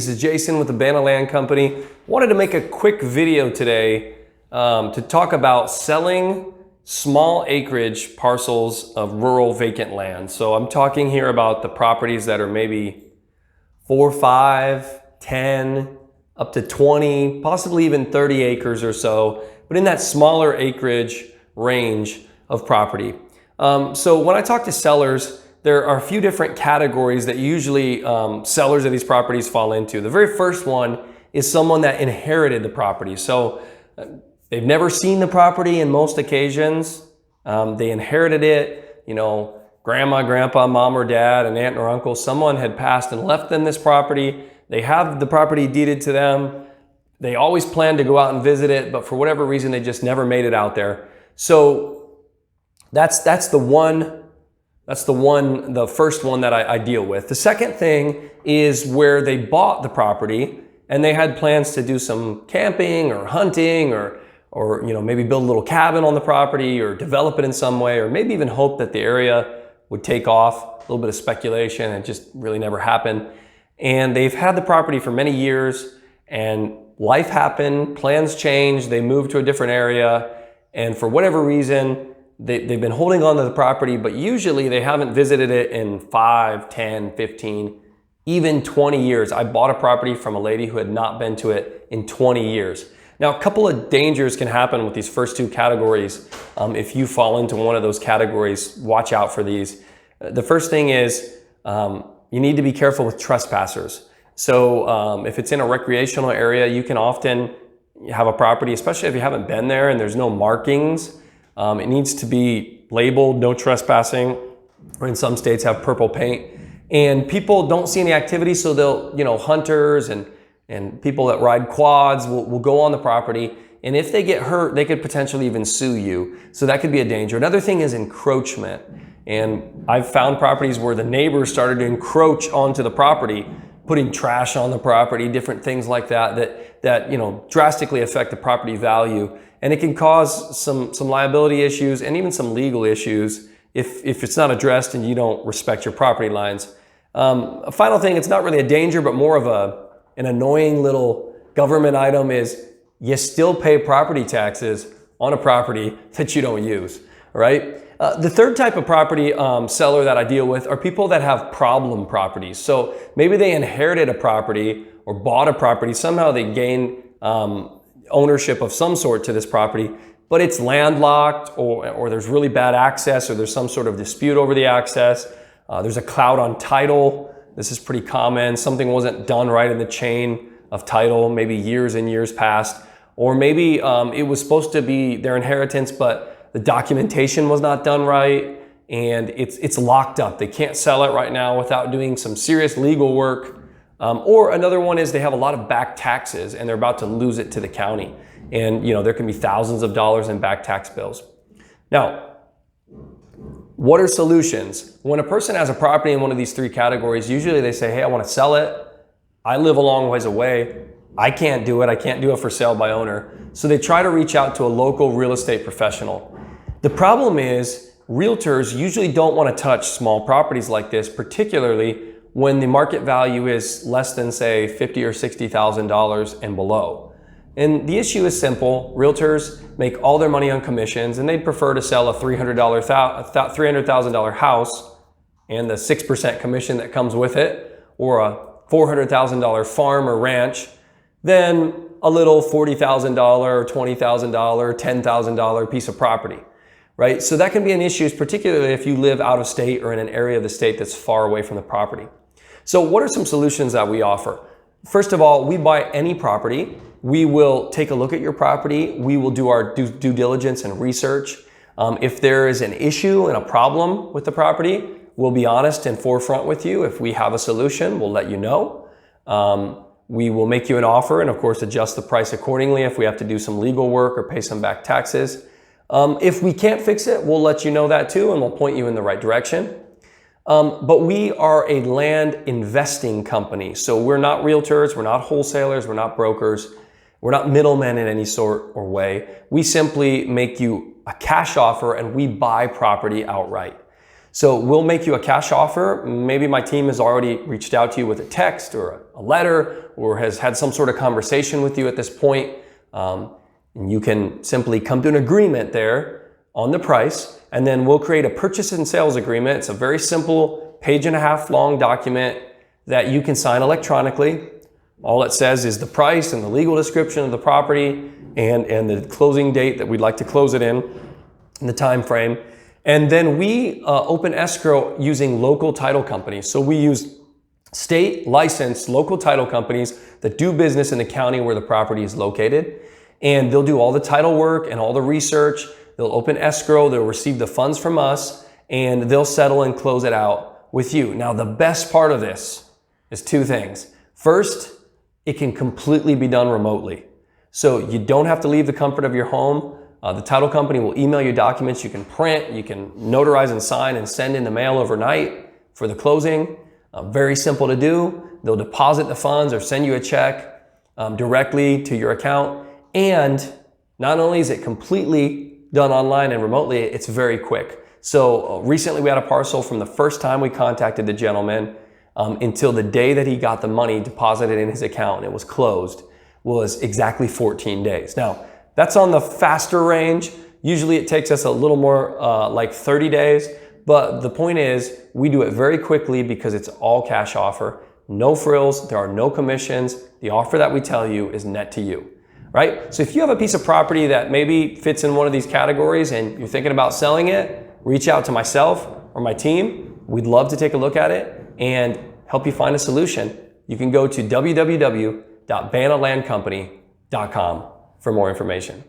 this is Jason with the Banner Land Company. Wanted to make a quick video today to talk about selling small acreage parcels of rural vacant land. So I'm talking here about the properties that are maybe 4, 5, 10, up to 20, possibly even 30 acres or so, but in that smaller acreage range of property. So when I talk to sellers, there are a few different categories that usually sellers of these properties fall into. The very first one is someone that inherited the property. So they've never seen the property in most occasions. They inherited it, you know, grandma, grandpa, mom or dad, an aunt or uncle, someone had passed and left them this property. They have the property deeded to them. They always planned to go out and visit it, but for whatever reason, they just never made it out there. So that's the first one that I deal with. The second thing is where they bought the property and they had plans to do some camping or hunting or you know, maybe build a little cabin on the property or develop it in some way, or maybe even hope that the area would take off. A little bit of speculation, it just really never happened. And they've had the property for many years and life happened, plans changed, they moved to a different area, and for whatever reason, they've been holding on to the property, but usually they haven't visited it in 5, 10, 15, even 20 years. I bought a property from a lady who had not been to it in 20 years. Now, a couple of dangers can happen with these first two categories. If you fall into one of those categories, watch out for these. The first thing is you need to be careful with trespassers. So if it's in a recreational area, you can often have a property, especially if you haven't been there and there's no markings. It needs to be labeled no trespassing, or in some states have purple paint. And people don't see any activity, so they'll, you know, hunters and people that ride quads will go on the property. And if they get hurt, they could potentially even sue you. So that could be a danger. Another thing is encroachment. And I've found properties where the neighbors started to encroach onto the property, putting trash on the property, different things like that you know, drastically affect the property value. And it can cause some liability issues and even some legal issues if it's not addressed and you don't respect your property lines. A final thing, it's not really a danger, but more of an annoying little government item is you still pay property taxes on a property that you don't use, all right? The third type of property seller that I deal with are people that have problem properties. So maybe they inherited a property or bought a property. Somehow they gained ownership of some sort to this property, but it's landlocked or there's really bad access or there's some sort of dispute over the access. There's a cloud on title. This is pretty common. Something wasn't done right in the chain of title, maybe years and years past. Or maybe it was supposed to be their inheritance, but the documentation was not done right and it's locked up. They can't sell it right now without doing some serious legal work. Or another one is they have a lot of back taxes and they're about to lose it to the county. And you know, there can be thousands of dollars in back tax bills. Now, what are solutions? When a person has a property in one of these three categories, usually they say, hey, I want to sell it. I live a long ways away. I can't do it. I can't do it for sale by owner. So they try to reach out to a local real estate professional. The problem is realtors usually don't want to touch small properties like this, particularly when the market value is less than, say, $50,000 or $60,000 and below. And the issue is simple. Realtors make all their money on commissions and they'd prefer to sell a $300,000 house and the 6% commission that comes with it, or a $400,000 farm or ranch, than a little $40,000 or $20,000, $10,000 piece of property, right? So that can be an issue, particularly if you live out of state or in an area of the state that's far away from the property. So what are some solutions that we offer? First of all, we buy any property. We will take a look at your property. We will do our due diligence and research. If there is an issue and a problem with the property, we'll be honest and forefront with you. If we have a solution, we'll let you know. We will make you an offer and of course adjust the price accordingly if we have to do some legal work or pay some back taxes. If we can't fix it, we'll let you know that too and we'll point you in the right direction. But we are a land investing company. So we're not realtors, we're not wholesalers, we're not brokers, we're not middlemen in any sort or way. We simply make you a cash offer and we buy property outright. So we'll make you a cash offer. Maybe my team has already reached out to you with a text or a letter or has had some sort of conversation with you at this point. And you can simply come to an agreement there on the price, and then we'll create a purchase and sales agreement. It's a very simple 1.5-page long document that you can sign electronically. All it says is the price and the legal description of the property and the closing date that we'd like to close it in the time frame. And then we open escrow using local title companies. So we use state licensed local title companies that do business in the county where the property is located. And they'll do all the title work and all the research. They'll open escrow, they'll receive the funds from us, and they'll settle and close it out with you. Now, the best part of this is two things. First, it can completely be done remotely. So you don't have to leave the comfort of your home. The title company will email you documents you can print, you can notarize and sign and send in the mail overnight for the closing. Very simple to do. They'll deposit the funds or send you a check directly to your account. And not only is it completely done online and remotely, it's very quick. So recently we had a parcel from the first time we contacted the gentleman until the day that he got the money deposited in his account and it was closed was exactly 14 days. Now, that's on the faster range. Usually it takes us a little more like 30 days, but the point is we do it very quickly because it's all cash offer, no frills, there are no commissions. The offer that we tell you is net to you. Right? So if you have a piece of property that maybe fits in one of these categories and you're thinking about selling it, reach out to myself or my team. We'd love to take a look at it and help you find a solution. You can go to www.bannalandcompany.com for more information.